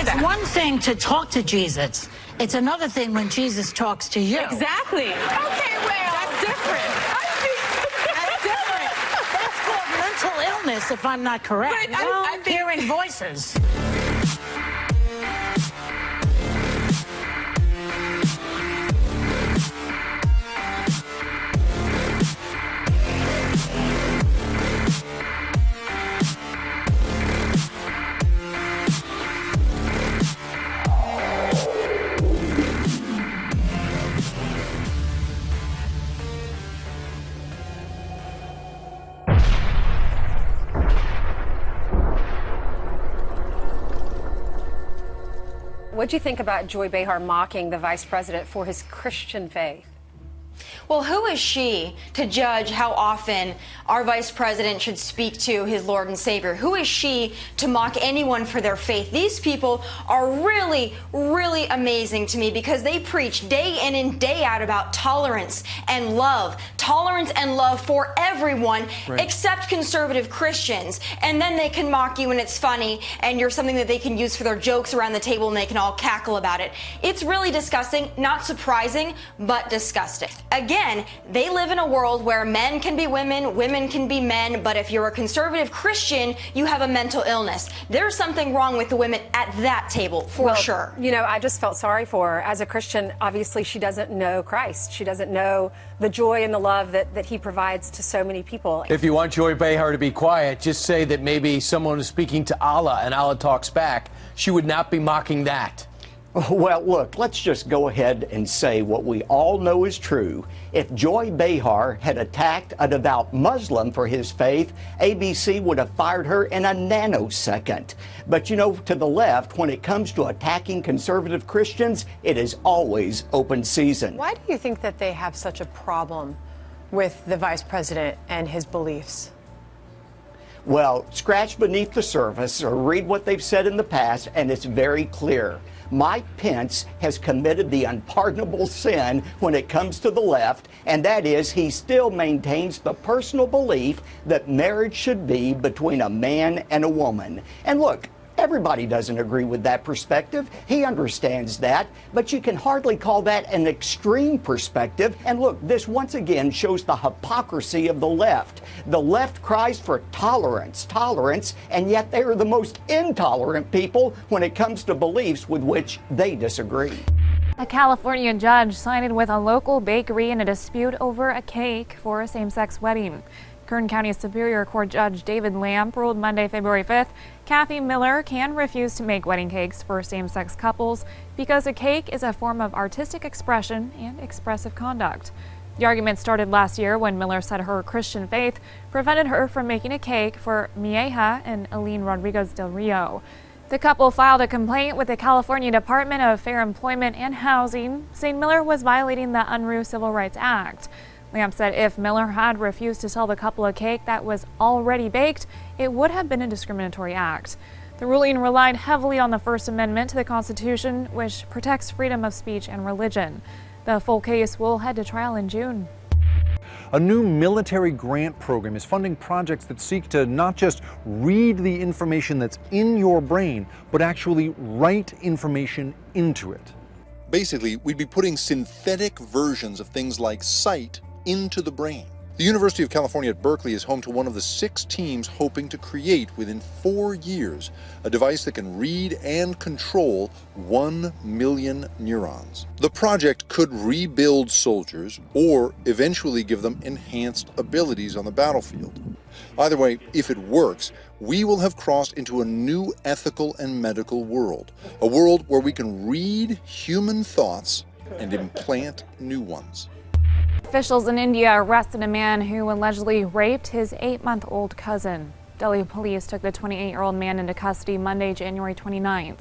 It's one thing to talk to Jesus. It's another thing when Jesus talks to you. Exactly. Okay, well, that's different. That's different. That's called mental illness, if I'm not correct. But I think hearing voices. What do you think about Joy Behar mocking the vice president for his Christian faith? Well, who is she to judge how often our vice president should speak to his Lord and Savior? Who is she to mock anyone for their faith? These people are really, really amazing to me because they preach day in and day out about tolerance and love for everyone except conservative Christians. And then they can mock you and it's funny and you're something that they can use for their jokes around the table and they can all cackle about it. It's really disgusting, not surprising, but disgusting. Again, they live in a world where men can be women, women can be men, but if you're a conservative Christian, you have a mental illness. There's something wrong with the women at that table, for sure. You know, I just felt sorry for her. As a Christian, obviously she doesn't know Christ. She doesn't know the joy and the love that he provides to so many people. If you want Joy Behar to be quiet, just say that maybe someone is speaking to Allah and Allah talks back. She would not be mocking that. Well, look, let's just go ahead and say what we all know is true. If Joy Behar had attacked a devout Muslim for his faith, ABC would have fired her in a nanosecond. But you know, to the left, when it comes to attacking conservative Christians, it is always open season. Why do you think that they have such a problem with the vice president and his beliefs? Well, scratch beneath the surface or read what they've said in the past, and it's very clear. Mike Pence has committed the unpardonable sin when it comes to the left, and that is he still maintains the personal belief that marriage should be between a man and a woman. And look, everybody doesn't agree with that perspective. He understands that, but you can hardly call that an extreme perspective. And look, this once again shows the hypocrisy of the left. The left cries for tolerance, and yet they are the most intolerant people when it comes to beliefs with which they disagree. A California judge sided with a local bakery in a dispute over a cake for a same-sex wedding. Kern County Superior Court Judge David Lamp ruled Monday, February 5th, Kathy Miller can refuse to make wedding cakes for same-sex couples because a cake is a form of artistic expression and expressive conduct. The argument started last year when Miller said her Christian faith prevented her from making a cake for Mieja and Aline Rodriguez del Rio. The couple filed a complaint with the California Department of Fair Employment and Housing, saying Miller was violating the Unruh Civil Rights Act. Lamp said if Miller had refused to sell the couple a cake that was already baked, it would have been a discriminatory act. The ruling relied heavily on the First Amendment to the Constitution, which protects freedom of speech and religion. The full case will head to trial in June. A new military grant program is funding projects that seek to not just read the information that's in your brain, but actually write information into it. Basically, we'd be putting synthetic versions of things like sight into the brain. The University of California at Berkeley is home to one of the 6 teams hoping to create, within 4 years, a device that can read and control 1 million neurons. The project could rebuild soldiers or eventually give them enhanced abilities on the battlefield. Either way, if it works, we will have crossed into a new ethical and medical world, a world where we can read human thoughts and implant new ones. Officials in India arrested a man who allegedly raped his 8-month-old cousin. Delhi police took the 28-year-old man into custody Monday, January 29th.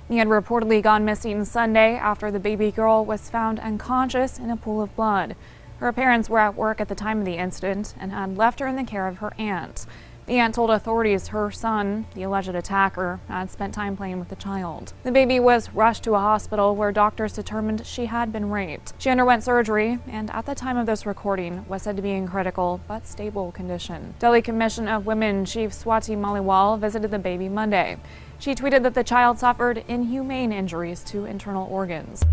He had reportedly gone missing Sunday after the baby girl was found unconscious in a pool of blood. Her parents were at work at the time of the incident and had left her in the care of her aunt. The aunt told authorities her son, the alleged attacker, had spent time playing with the child. The baby was rushed to a hospital where doctors determined she had been raped. She underwent surgery and at the time of this recording was said to be in critical but stable condition. Delhi Commission of Women Chief Swati Maliwal visited the baby Monday. She tweeted that the child suffered inhumane injuries to internal organs.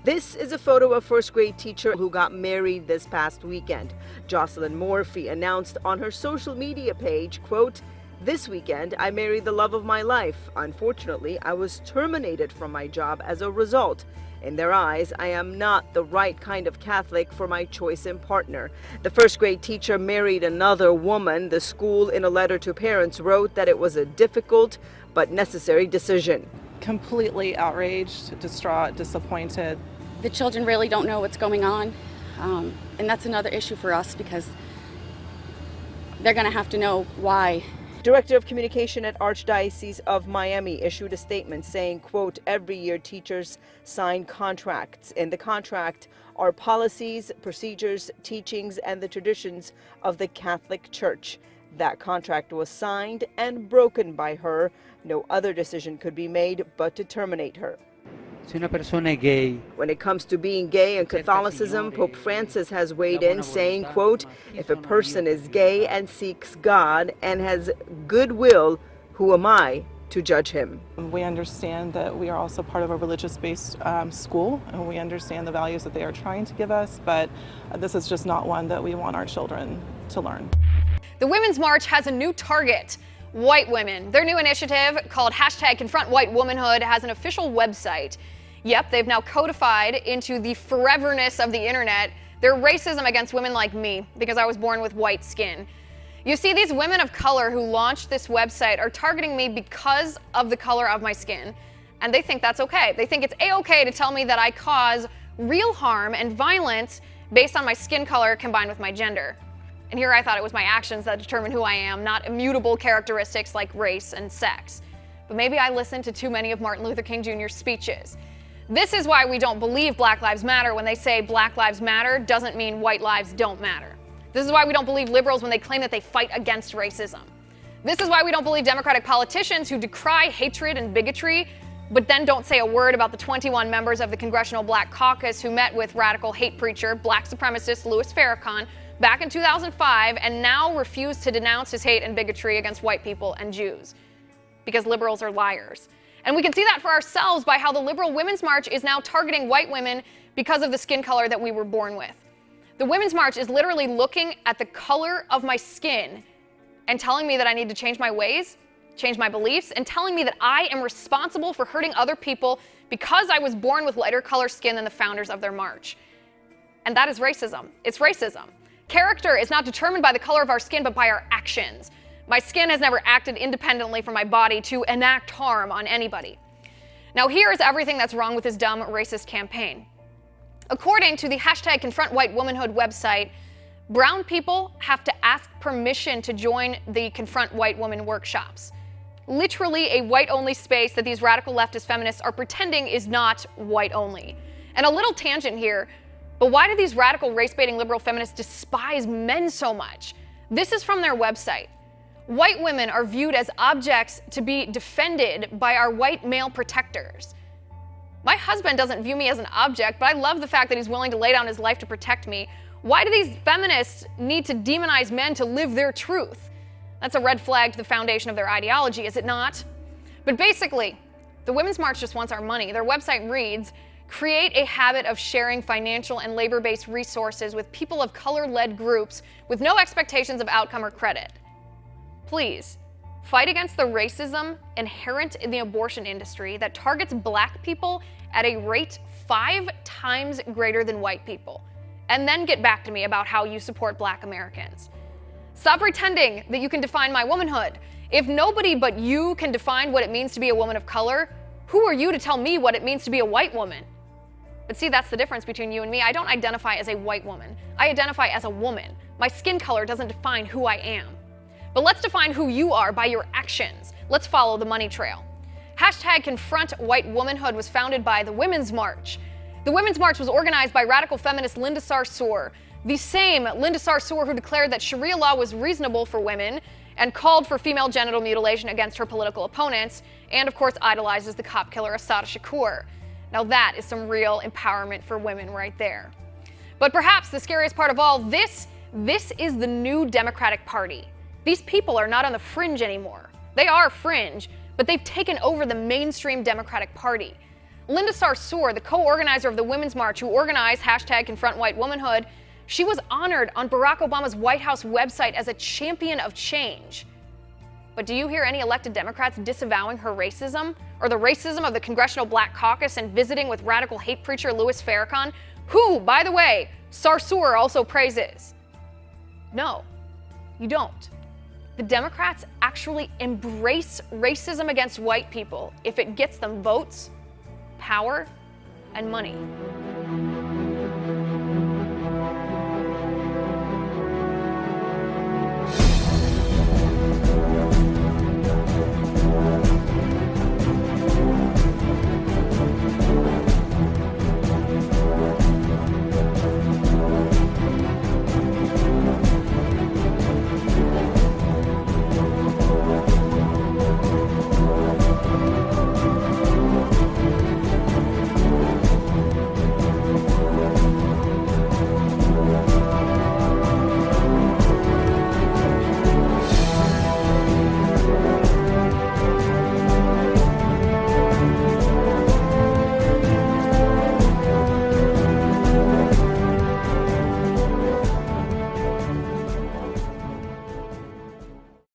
This is a photo of first-grade teacher who got married this past weekend. Jocelyn Morphy announced on her social media page, quote, "This weekend, I married the love of my life. Unfortunately, I was terminated from my job as a result. In their eyes, I am not the right kind of Catholic for my choice in partner." The first-grade teacher married another woman. The school, in a letter to parents, wrote that it was a difficult but necessary decision. Completely outraged, distraught, disappointed. The children really don't know what's going on, and that's another issue for us because they're going to have to know why. Director of Communication at Archdiocese of Miami issued a statement saying, quote, "Every year teachers sign contracts. In the contract are policies, procedures, teachings, and the traditions of the Catholic Church. That contract was signed and broken by her. No other decision could be made but to terminate her." When it comes to being gay and Catholicism, Pope Francis has weighed in saying, quote, "If a person is gay and seeks God and has goodwill, who am I to judge him?" We understand that we are also part of a religious-based school, and we understand the values that they are trying to give us, but this is just not one that we want our children to learn. The Women's March has a new target: white women. Their new initiative, called #ConfrontWhiteWomanhood, has an official website. Yep, they've now codified into the foreverness of the internet their racism against women like me because I was born with white skin. You see, these women of color who launched this website are targeting me because of the color of my skin, and they think that's okay. They think it's a-okay to tell me that I cause real harm and violence based on my skin color combined with my gender. And here I thought it was my actions that determine who I am, not immutable characteristics like race and sex. But maybe I listened to too many of Martin Luther King Jr.'s speeches. This is why we don't believe Black Lives Matter when they say Black Lives Matter doesn't mean white lives don't matter. This is why we don't believe liberals when they claim that they fight against racism. This is why we don't believe Democratic politicians who decry hatred and bigotry, but then don't say a word about the 21 members of the Congressional Black Caucus who met with radical hate preacher, black supremacist Louis Farrakhan back in 2005 and now refuse to denounce his hate and bigotry against white people and Jews. Because liberals are liars. And we can see that for ourselves by how the Liberal Women's March is now targeting white women because of the skin color that we were born with. The Women's March is literally looking at the color of my skin and telling me that I need to change my ways, change my beliefs, and telling me that I am responsible for hurting other people because I was born with lighter color skin than the founders of their march. And that is racism. It's racism. Character is not determined by the color of our skin, but by our actions. My skin has never acted independently from my body to enact harm on anybody. Now here is everything that's wrong with this dumb racist campaign. According to the #ConfrontWhiteWomanhood website, brown people have to ask permission to join the Confront White Woman workshops. Literally a white-only space that these radical leftist feminists are pretending is not white-only. And a little tangent here, but why do these radical race-baiting liberal feminists despise men so much? This is from their website. White women are viewed as objects to be defended by our white male protectors. My husband doesn't view me as an object, but I love the fact that he's willing to lay down his life to protect me. Why do these feminists need to demonize men to live their truth? That's a red flag to the foundation of their ideology, is it not? But basically, the Women's March just wants our money. Their website reads, "Create a habit of sharing financial and labor-based resources with people of color-led groups with no expectations of outcome or credit." Please, fight against the racism inherent in the abortion industry that targets black people at a rate 5 times greater than white people. And then get back to me about how you support black Americans. Stop pretending that you can define my womanhood. If nobody but you can define what it means to be a woman of color, who are you to tell me what it means to be a white woman? But see, that's the difference between you and me. I don't identify as a white woman. I identify as a woman. My skin color doesn't define who I am. But let's define who you are by your actions. Let's follow the money trail. #ConfrontWhiteWomanhood was founded by the Women's March. The Women's March was organized by radical feminist Linda Sarsour, the same Linda Sarsour who declared that Sharia law was reasonable for women and called for female genital mutilation against her political opponents, and of course idolizes the cop killer Assata Shakur. Now that is some real empowerment for women right there. But perhaps the scariest part of all, this is the new Democratic Party. These people are not on the fringe anymore. They are fringe, but they've taken over the mainstream Democratic Party. Linda Sarsour, the co-organizer of the Women's March who organized #ConfrontWhiteWomanhood, she was honored on Barack Obama's White House website as a champion of change. But do you hear any elected Democrats disavowing her racism, or the racism of the Congressional Black Caucus and visiting with radical hate preacher Louis Farrakhan, who, by the way, Sarsour also praises? No, you don't. The Democrats actually embrace racism against white people if it gets them votes, power, and money.